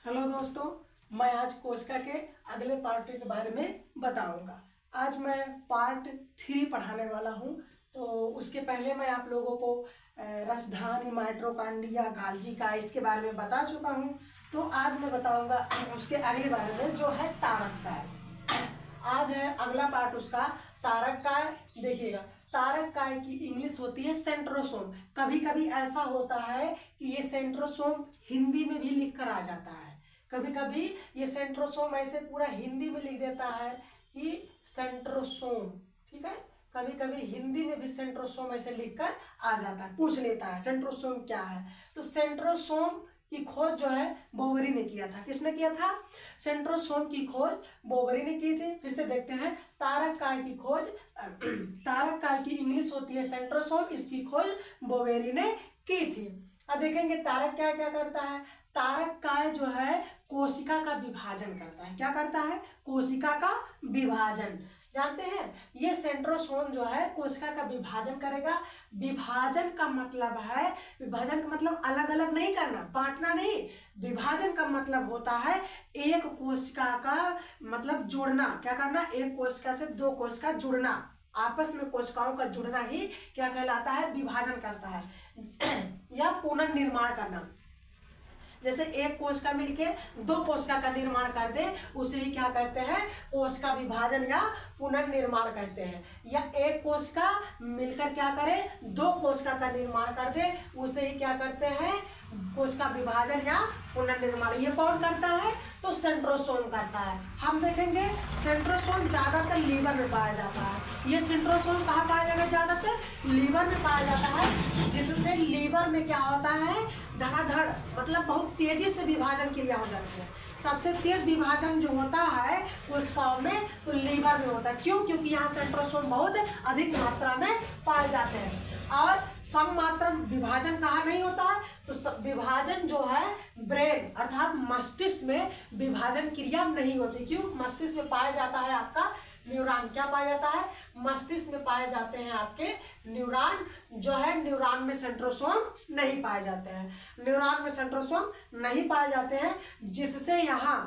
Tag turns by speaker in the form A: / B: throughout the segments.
A: Hello दोस्तों, मैं आज कोशिका के अगले पार्ट के बारे में बताऊंगा। आज मैं पार्ट 3 पढ़ाने वाला हूं। तो उसके पहले मैं आप लोगों को रसधानी, माइटोकॉन्ड्रिया, गाल्जी का इसके बारे में बता चुका हूं। तो आज मैं बताऊंगा उसके अगले बारे में, जो है तारक काय। आज है अगला पार्ट उसका, तारक काय। देखिएगा, तारक काय की इंग्लिश होती है सेंट्रोसोम। कभी कभी ऐसा होता है कि ये सेंट्रोसोम हिंदी में भी लिख कर आ जाता है। कभी कभी ये सेंट्रोसोम ऐसे पूरा हिंदी में लिख देता है कि सेंट्रोसोम, ठीक है। कभी कभी हिंदी में भी सेंट्रोसोम ऐसे लिखकर आ जाता है, पूछ लेता है सेंट्रोसोम क्या है। तो सेंट्रोसोम की खोज जो है बोवेरी ने किया था। किसने किया था? सेंट्रोसोम की खोज बोवेरी ने की थी। फिर से देखते हैं, तारक काय की खोज तारक काय की इंग्लिश होती है सेंट्रोसोम, इसकी खोज बोवेरी ने की थी। अब देखेंगे तारक काय क्या करता है। तारक काय जो है कोशिका का विभाजन करता है। क्या करता है? कोशिका का विभाजन। जानते हैं, ये सेंट्रोसोम जो है कोशिका का विभाजन करेगा। विभाजन का मतलब है, विभाजन का मतलब अलग अलग नहीं करना, बांटना नहीं। विभाजन का मतलब होता है एक कोशिका का मतलब जुड़ना। क्या करना? एक कोशिका से दो कोशिका जुड़ना, आपस में कोशिकाओं का जुड़ना ही क्या कहलाता है? विभाजन करता है या पुनर्निर्माण करना। जैसे एक कोशिका मिलके दो कोशिका का निर्माण कर दे, उसे ही क्या कहते हैं? कोशिका विभाजन या पुनर्निर्माण कहते हैं। या एक कोशिका मिलकर क्या करे? दो कोशिका का निर्माण कर दे, उसे ही क्या करते हैं? कोशिका विभाजन या पुनर्निर्माण। ये कौन करता है? तो सेंट्रोसोम करता है। हम देखेंगे सेंट्रोसोम ज्यादातर लीवर में पाया जाता है। ये सेंट्रोसोम कहाँ पाया जाएगा? ज्यादातर लीवर में पाया जाता है, जिससे लीवर में क्या होता है? धड़ाधड़, मतलब बहुत तेजी से विभाजन क्रिया हो जाती है। सबसे तेज विभाजन जो होता है कोशिकाओं में, तो लीवर में होता है। क्यों? क्योंकि यहाँ सेंट्रोसोम बहुत अधिक मात्रा में पाए जाते हैं। और कम मात्रा में विभाजन कहाँ नहीं होता है? तो विभाजन जो है ब्रेन अर्थात मस्तिष्क में विभाजन क्रिया नहीं होती। क्यों? मस्तिष्क में पाया जाता है आपका न्यूरॉन। क्या पाया जाता है? मस्तिष्क में पाए जाते हैं आपके न्यूरॉन। जो है न्यूरॉन में सेंट्रोसोम नहीं पाए जाते हैं। न्यूरॉन में सेंट्रोसोम नहीं पाए जाते हैं, जिससे यहाँ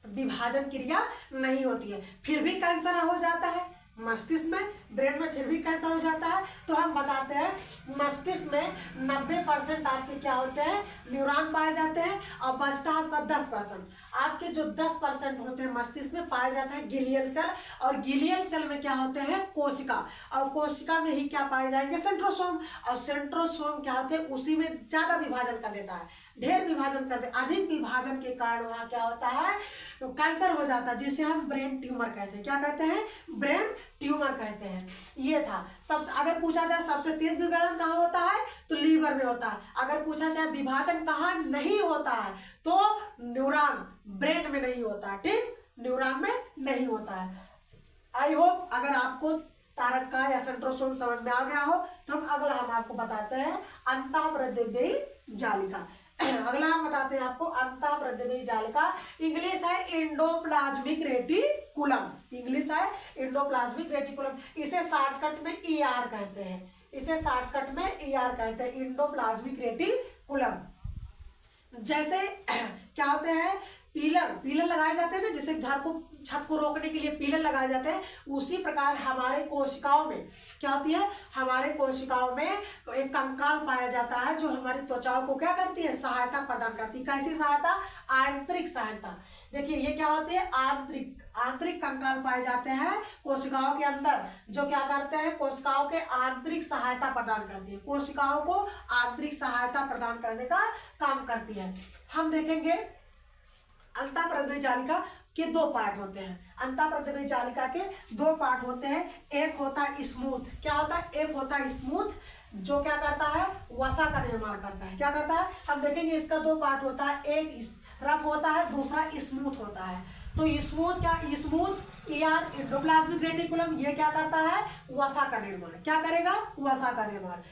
A: विभाजन क्रिया नहीं होती है। फिर भी कैंसर हो जाता है मस्तिष्क में, ब्रेन में फिर भी कैंसर हो जाता है। तो हम बताते हैं मस्तिष्क में 90% आपके क्या होते हैं? न्यूरॉन पाए जाते हैं, और बचता है आपका 10%। आपके जो 10% होते हैं मस्तिष्क में पाया जाता है गिलियल सेल, और गिलियल सेल में क्या होते हैं? कोशिका, और कोशिका में ही क्या पाए जाएंगे? सेंट्रोसोम। और सेंट्रोसोम क्या होते हैं? उसी में ज्यादा विभाजन कर देता है, ढेर विभाजन कर दे। अधिक विभाजन के कारण वहाँ क्या होता है? तो कैंसर हो जाता है, जिसे हम ब्रेन ट्यूमर कहते हैं। क्या कहते हैं? ब्रेन ट्यूमर कहते हैं। ये था सबसे। अगर पूछा जाए सबसे तेज विभाजन कहाँ होता है, तो लीवर में होता है। अगर पूछा जाए विभाजन कहाँ नहीं होता है, तो न्यूरॉन, ब्रेन में नहीं होता है। ठीक, न्यूरॉन में नहीं होता है। आई होप अगर आपको तारक का या सेंट्रोसोम समझ में आ गया हो, तो हम आपको बताते हैं अंतःप्रद्रव्यी जालिका। अगला हम बताते हैं आपको अंतःप्रद्रव्यी जालिका। इंग्लिश है एंडोप्लाज्मिक रेटिकुलम। इंग्लिश है एंडोप्लाज्मिक रेटिकुलम। इसे शॉर्टकट में ईआर कहते हैं। इसे शॉर्टकट में ईआर कहते हैं, एंडोप्लाज्मिक रेटिकुलम। जैसे क्या होते हैं? पिलर लगाए जाते हैं ना, जैसे घर को, छत को रोकने के लिए पिलर लगाए जाते हैं, उसी प्रकार हमारे कोशिकाओं में क्या होती है? हमारे कोशिकाओं में एक कंकाल पाया जाता है, जो हमारी त्वचाओं को क्या करती है? सहायता प्रदान करती है। कैसी सहायता? आंतरिक सहायता। देखिए ये क्या होती है? आंतरिक कंकाल पाए जाते हैं कोशिकाओं के अंदर, जो क्या करते हैं? कोशिकाओं के आंतरिक सहायता प्रदान करती है। कोशिकाओं को आंतरिक सहायता प्रदान करने का काम करती है। हम देखेंगे अंतःप्रद्रव्यी जालिका के दो पार्ट होते हैं। अंतःप्रद्रव्यी जालिका के दो पार्ट होते हैं। एक होता है स्मूथ। क्या होता है? एक होता है स्मूथ, जो क्या करता है? वसा का निर्माण करता है। क्या करता है? हम देखेंगे इसका दो पार्ट होता है, एक रफ होता है, दूसरा स्मूथ होता है। तो स्मूथ क्या? स्मूथ ईआर एंडोप्लाज्मिक रेटिकुलम, ये क्या करता है? वसा का निर्माण। क्या करेगा? वसा का निर्माण।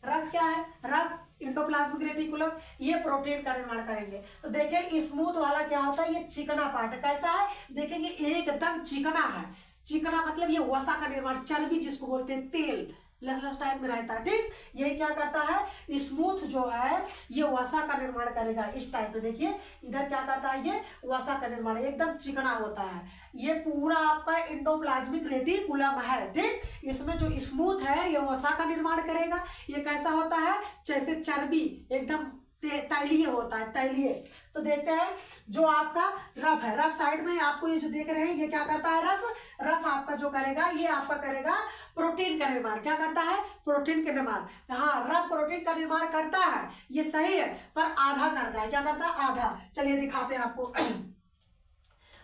A: रफ क्या है? रफ एंडोप्लाज्मिक रेटिकुलम, ये प्रोटीन का निर्माण करेंगे। तो देखिए स्मूथ वाला क्या होता है? ये चिकना पार्ट। कैसा है? देखेंगे एकदम चिकना है। चिकना मतलब ये वसा का निर्माण, चर्बी जिसको बोलते हैं, तेल, लस टाइप में रहता है। ठीक, ये क्या करता है, स्मूथ जो है ये वसा का निर्माण करेगा इस टाइप में। देखिए इधर क्या करता है, ये वसा का निर्माण, एकदम चिकना होता है। ये पूरा आपका एंडोप्लाज्मिक रेटिकुलम है। ठीक, इसमें जो स्मूथ है ये वसा का निर्माण करेगा। ये कैसा होता है, जैसे चर्बी एकदम तैलीय होता है, तैलीय। तो देखते हैं जो आपका रफ है, रफ साइड में आपको ये जो देख रहे हैं ये क्या करता है, रफ आपका जो करेगा ये आपका करेगा प्रोटीन का निर्माण। क्या करता है, प्रोटीन का निर्माण। हाँ, रफ प्रोटीन का निर्माण करता है, ये सही है, पर आधा करता है। क्या करता है, आधा। चलिए दिखाते हैं आपको।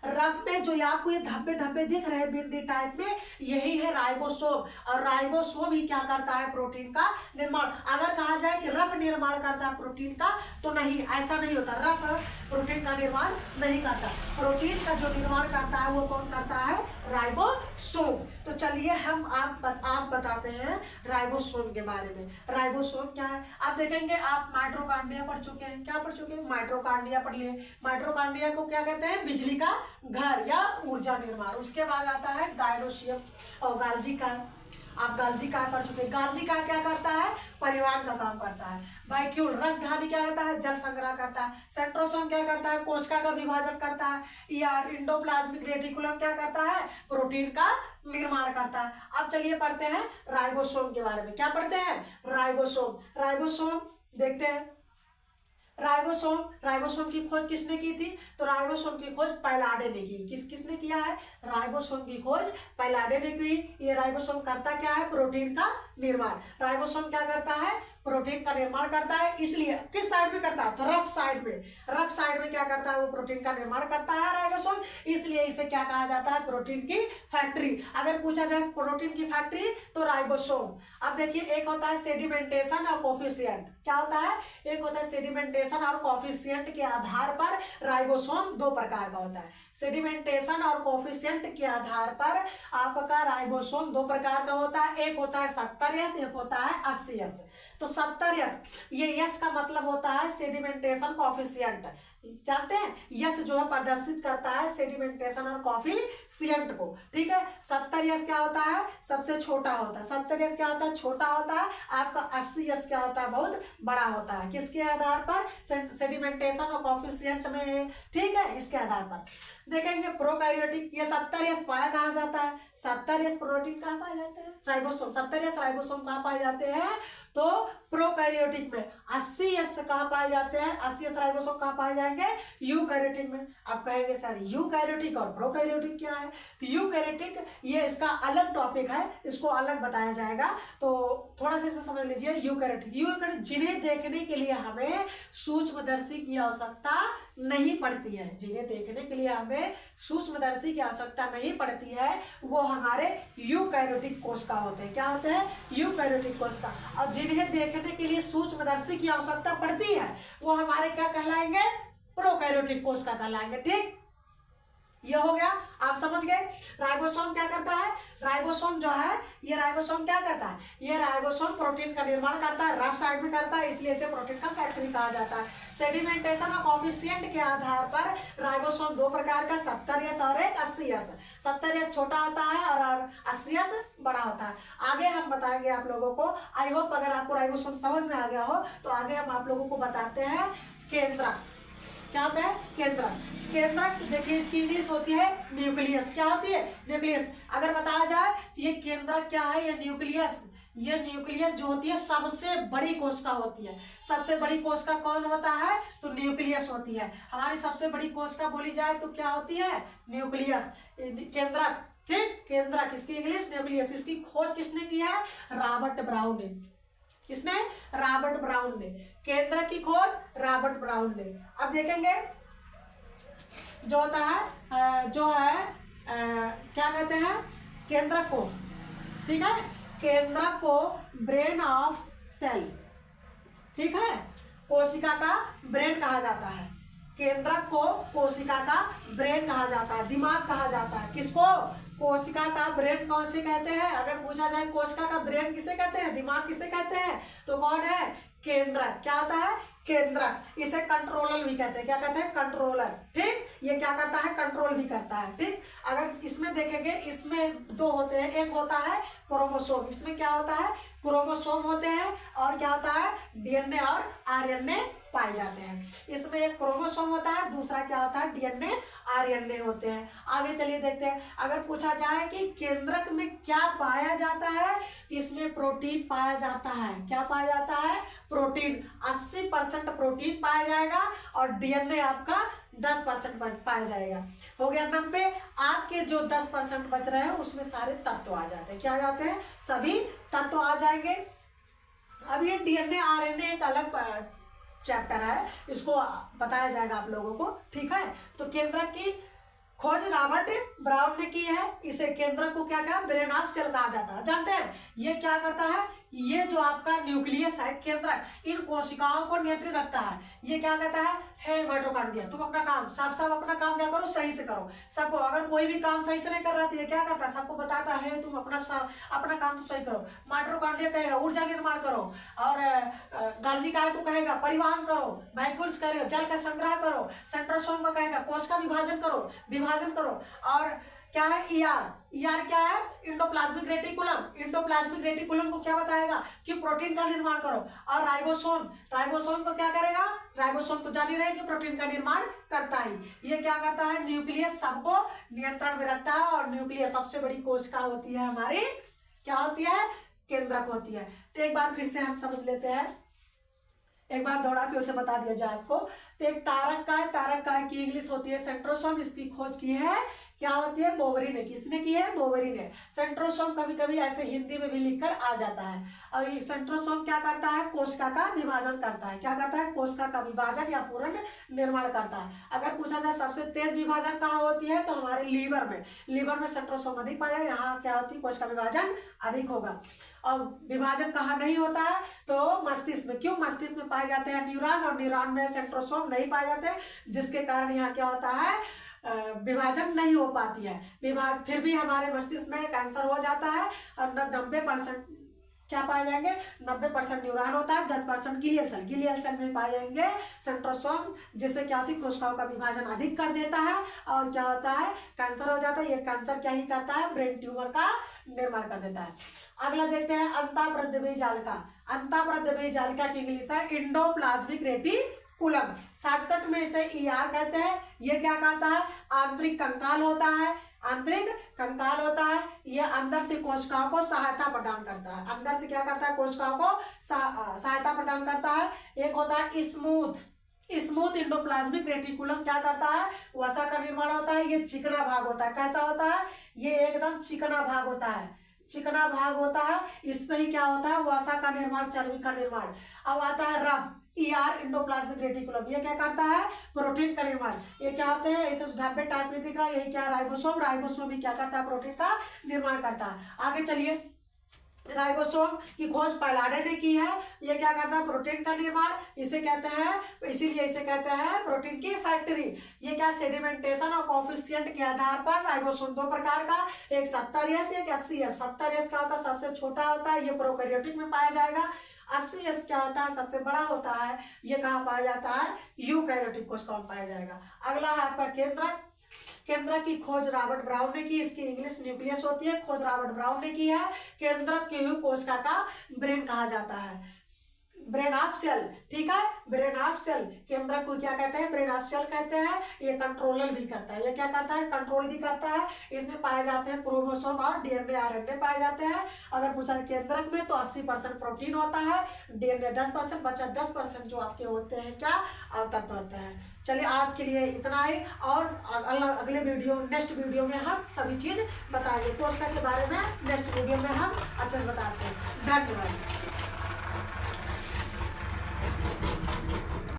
A: रफ में जो आपको ये धब्बे धब्बे दिख रहे हैं बिंदी टाइप में, यही है राइबोसोम। और राइबोसोम ही क्या करता है, प्रोटीन का निर्माण। अगर कहा जाए कि रफ निर्माण करता है प्रोटीन का, तो नहीं, ऐसा नहीं होता। रफ प्रोटीन का निर्माण नहीं करता। प्रोटीन का जो निर्माण करता है वो कौन करता है, राइबोसोम। तो चलिए हम आप बताते हैं राइबोसोम के बारे में। राइबोसोम क्या है, आप देखेंगे, आप माइटोकॉन्ड्रिया पढ़ चुके हैं। क्या पढ़ चुके हैं, माइटोकॉन्ड्रिया पढ़ लिए। माइटोकॉन्ड्रिया को क्या कहते हैं, बिजली का घर या ऊर्जा निर्माण। उसके बाद आता है गायनोसियम और गाल्जी का। आप गाल्जी का पढ़ चुके हैं। गाल्जी का क्या करता है, परिवहन का काम करता है। वैक्यूल रसधानी क्या करता है, जल संग्रह करता है। सेंट्रोसोम क्या करता है, कोशिका का विभाजन करता है। यार एंडोप्लाज्मिक रेटिकुलम क्या करता है, प्रोटीन का निर्माण करता है। अब चलिए पढ़ते हैं राइबोसोम के बारे में। क्या पढ़ते हैं, राइबोसोम। राइबोसोम देखते हैं। राइबोसोम की खोज किसने की थी, तो राइबोसोम की खोज पैलाडे ने की। किसने किया है, राइबोसोम की खोज पैलाडे ने की। ये राइबोसोम करता क्या है, प्रोटीन का निर्माण। राइबोसोम क्या करता है, प्रोटीन का निर्माण करता है। इसलिए किस साइड में करता है, तो रफ साइड में। रफ साइड में क्या करता है, वो प्रोटीन का निर्माण करता है राइबोसोम। इसलिए इसे क्या कहा जाता है, प्रोटीन की फैक्ट्री। अगर पूछा जाए प्रोटीन की फैक्ट्री, तो राइबोसोम। अब देखिए, एक होता है सेडिमेंटेशन और कोफिशिएंट। क्या होता है, एक होता है सेडिमेंटेशन और कोफिशिएंट के आधार पर राइबोसोम दो प्रकार का होता है। सेडिमेंटेशन और कोफिशिएंट के आधार पर आपका राइबोसोम दो प्रकार का होता है। एक होता है 70S, एक होता है 80S। तो 70S, ये यस का मतलब होता है सेडिमेंटेशन कोफिशिएंट। जानते हैं, यस जो है प्रदर्शित करता है सेडिमेंटेशन और कोफिशिएंट को। ठीक है, 70S क्या होता है, सबसे छोटा होता है। 70S क्या होता है, छोटा होता है। आपका 80S क्या होता है, बहुत बड़ा होता है। किसके आधार पर, सेडिमेंटेशन और कोफिशिएंट में। ठीक है, इसके आधार पर देखेंगे प्रोकैरियोटिक। ये 70S पाया कहाँ जाता है, 70S प्रोटीन कहाँ पाए जाते हैं, राइबोसोम। 70S राइबोसोम कहाँ पाए जाते हैं, तो प्रोकैरियोटिक में। 80S कहाँ पाए जाते हैं, 80S राइबोसोम कहाँ पाए जाएंगे, यूकैरियोटिक में। आप कहेंगे सर यूकैरियोटिक और प्रोकैरियोटिक क्या है, तो यूकैरियोटिक ये इसका अलग टॉपिक है, इसको अलग बताया जाएगा। तो थोड़ा सा इसमें समझ लीजिए। यूकैरियोटिक जिन्हें देखने के लिए हमें सूक्ष्मदर्शी की आवश्यकता नहीं पड़ती है, जिन्हें देखने के लिए हमें सूक्ष्मदर्शी की आवश्यकता नहीं पड़ती है, वो हमारे यूकैरियोटिक कोशिका होते हैं। क्या होते हैं, यूकैरियोटिक कोशिका। और जिन्हें देखने के लिए सूक्ष्मदर्शी की आवश्यकता पड़ती है, वो हमारे क्या कहलाएंगे, प्रोकैरियोटिक कोशिका कहलाएंगे। ठीक, ये हो गया, आप समझ गए। राइबोसोम क्या करता है, राइबोसोम जो है, ये राइबोसोम क्या करता है, ये राइबोसोम प्रोटीन का निर्माण करता है, रफ साइड में करता है, इसलिए इसे प्रोटीन का फैक्ट्री कहा जाता है। सेडिमेंटेशन और कोफिशिएंट के आधार पर राइबोसोम दो प्रकार का, 70S और एक 80S। 70S छोटा होता है और 80S बड़ा होता है। आगे हम बताएंगे आप लोगों को। आई होप अगर आपको राइबोसोम समझ में आ गया हो, तो आगे हम आप लोगों को बताते हैं केंद्रक। क्या होता है, केंद्रक। केंद्रक देखिए, इसकी इंग्लिश होती है न्यूक्लियस। क्या होती है, न्यूक्लियस। अगर बताया जाए ये केंद्रक क्या है, ये न्यूक्लियस। ये न्यूक्लियस जो होती है सबसे बड़ी कोशिका होती है। सबसे बड़ी कोशिका कौन होता है, तो न्यूक्लियस होती है। हमारी सबसे बड़ी कोशिका बोली जाए तो क्या होती है, न्यूक्लियस, केंद्रक। ठीक, केंद्रक, इसकी इंग्लिश न्यूक्लियस। इसकी खोज किसने की है, रॉबर्ट ब्राउन ने। किसने, रॉबर्ट ब्राउन ने। केंद्रक की खोज रॉबर्ट ब्राउन ने। अब देखेंगे जो होता है, जो है क्या कहते हैं, केंद्रक को। ठीक है, केंद्रक को ब्रेन ऑफ सेल, ठीक है, कोशिका का ब्रेन कहा जाता है। केंद्रक को कोशिका का ब्रेन कहा जाता है, दिमाग कहा जाता है। किसको, कोशिका का ब्रेन कौन से कहते हैं, अगर पूछा जाए कोशिका का ब्रेन किसे कहते हैं, दिमाग किसे कहते हैं, तो कौन है, केंद्रक। क्या होता है, केंद्रक, इसे कंट्रोलर भी कहते हैं। क्या कहते हैं? कंट्रोलर। ठीक, ये क्या करता है? कंट्रोल भी करता है। ठीक, अगर इसमें देखेंगे, इसमें दो होते हैं, एक होता है क्रोमोसोम, इसमें क्या होता है? क्रोमोसोम होते हैं, और क्या होता है? डीएनए और आरएनए पाए जाते हैं। इसमें एक क्रोमोसोम होता है, दूसरा क्या होता है? डीएनए आरएनए होते हैं। आगे चलिए देखते हैं, अगर पूछा जाए कि केंद्रक में क्या पाया जाता है, इसमें प्रोटीन पाया जाता है। क्या पाया जाता है? प्रोटीन। 80% प्रोटीन पाया जाएगा, और डीएनए आपका 10% पाया जाएगा। हो गया 90। आपके जो 10% बच रहे हैं उसमें सारे तत्व आ जाते हैं। क्या आ जाते हैं? सभी तत्व आ जाएंगे। अब ये डीएनए आरएनए एक अलग चैप्टर है, इसको बताया जाएगा आप लोगों को। ठीक है, तो केंद्रक की खोज रॉबर्ट ब्राउन ने की है। इसे केंद्रक को क्या कहा? ब्रेन ऑफ सेल कहा जाता है। जानते हैं ये क्या करता है? ये जो आपका न्यूक्लियस है केंद्रक, इन कोशिकाओं को नियंत्रित रखता है। ये क्या कहता है? माइटोकॉन्ड्रिया। तुम अपना काम सब अपना काम क्या करो? सही से करो। सबको, अगर कोई भी काम सही से नहीं कर रहा है, क्या करता है? सबको बताता है तुम अपना काम तो सही करो। माइटोकॉन्ड्रिया कहेगा ऊर्जा निर्माण करो, और गाल्जी काय को कहेगा परिवहन करो, वैक्यूल्स करेगा जल का संग्रह करो, सेंट्रोसोम का कहेगा कोश का विभाजन करो, और क्या है? ईआर क्या है? इंडोप्लाज्मिक रेटिकुलम को क्या बताएगा? कि प्रोटीन का निर्माण करो। और राइबोसोम को क्या करेगा? राइबोसोम तो जान ही रहे कि प्रोटीन का निर्माण करता ही। ये क्या करता है? न्यूक्लियस सबको नियंत्रण में रखता है, और न्यूक्लियस सबसे बड़ी कोशिका होती है हमारी, क्या होती है? केंद्रक होती है। तो एक बार फिर से हम समझ लेते हैं, एक बार दौड़ा के उसे बता दिया जाए आपको। तो एक तारक काय की इंग्लिश होती है सेंट्रोसोम। इसकी खोज की है क्या होती है? बोवरी ने। किसने की है? बोवरी ने। सेंट्रोसोम कभी कभी ऐसे हिंदी में भी लिखकर आ जाता है। और ये सेंट्रोसोम क्या करता है? कोशिका का विभाजन करता है। क्या करता है? कोशिका का विभाजन या पूर्ण निर्माण करता है। अगर पूछा जाए सबसे तेज विभाजन कहाँ होती है, तो हमारे लीवर में सेंट्रोसोम अधिक पाया जाए। यहाँ क्या होती है? कोशिका विभाजन अधिक होगा। और विभाजन कहाँ नहीं होता है? तो मस्तिष्क में। क्यों? मस्तिष्क में पाए जाते हैं न्यूरॉन, और न्यूरॉन में सेंट्रोसोम नहीं पाए जाते, जिसके कारण यहाँ क्या होता है? विभाजन नहीं हो पाती है। फिर भी हमारे मस्तिष्क में कैंसर हो जाता है, और 90% क्या पाए जाएंगे? 90% न्यूरॉन होता है, 10% गिलियल सेल में पाए जाएंगे सेंट्रोसोम, जिससे क्या होती है? कोशिकाओं का विभाजन अधिक कर देता है, और क्या होता है? कैंसर हो जाता है। ये कैंसर क्या ही करता है? ब्रेन ट्यूमर का निर्माण कर देता है। अगला देखते हैं अंतःप्रद्रव्य जालिका की इंग्लिश है इंडोप्लाज्मिक रेटिकुलम। शॉर्टकट में इसे ईआर कहते हैं। ये क्या करता है? आंतरिक कंकाल होता है। ये अंदर से कोशिकाओं को सहायता प्रदान करता है। अंदर से क्या करता है? कोशिकाओं को सहायता प्रदान करता है। एक होता है स्मूथ इंडोप्लाज्मिक रेटिकुलम। क्या करता है? वसा का निर्माण होता है। ये चिकना भाग होता है। कैसा होता है? ये एकदम चिकना भाग होता है। इसमें ही क्या होता है? वसा का निर्माण, चर्बी का निर्माण। अब आता है रब ईआर इंडोप्लाज्मिक रेटिकुलम। ये क्या करता है? प्रोटीन का निर्माण। ये क्या होते हैं? इसे धब्बे टाइप में दिख रहा है, यही क्या? राइबोसोम भी क्या करता है? प्रोटीन का निर्माण करता है। आगे चलिए, राइबोसोम की खोज पैलाडे ने की है। ये क्या करता है? प्रोटीन का निर्माण। इसीलिए इसे कहते हैं प्रोटीन की फैक्ट्री। ये क्या? सेडिमेंटेशन और कोफिशिएंट के आधार पर राइबोसोम दो प्रकार का, एक 70S एक 80S। 70S क्या होता है? सबसे छोटा होता है, ये प्रोकैरियोटिक में पाया जाएगा। 80S क्या होता है? सबसे बड़ा होता है। ये कहाँ पाया जाता है? यूकैरियोटिक कोशिकाओं में पाया जाएगा। अगला है आपका केंद्रक की खोज रॉबर्ट ब्राउन ने की। इसकी इंग्लिश न्यूक्लियस होती है। खोज रॉबर्ट ब्राउन ने की है। केंद्रक की हुई कोशिका का ब्रेन कहा जाता है, ब्रेन ऑफ सेल। ठीक है, ब्रेन ऑफ सेल। केंद्रक को क्या कहते हैं? ब्रेन ऑफ सेल कहते हैं। ये कंट्रोलर भी करता है। ये क्या करता है? कंट्रोल भी करता है। इसमें पाए जाते हैं क्रोमोसोम और डीएनए आरएनए पाए जाते हैं। अगर पूछा केंद्रक में, तो 80% प्रोटीन होता है, डीएनए 10%, बचा 10% जो आपके होते हैं क्या? तत्व होते हैं। चलिए आज के लिए इतना ही, और अगले नेक्स्ट वीडियो में हम सभी चीज बताएंगे। कोशिका के बारे में नेक्स्ट वीडियो में हम अच्छे से बताते हैं। धन्यवाद।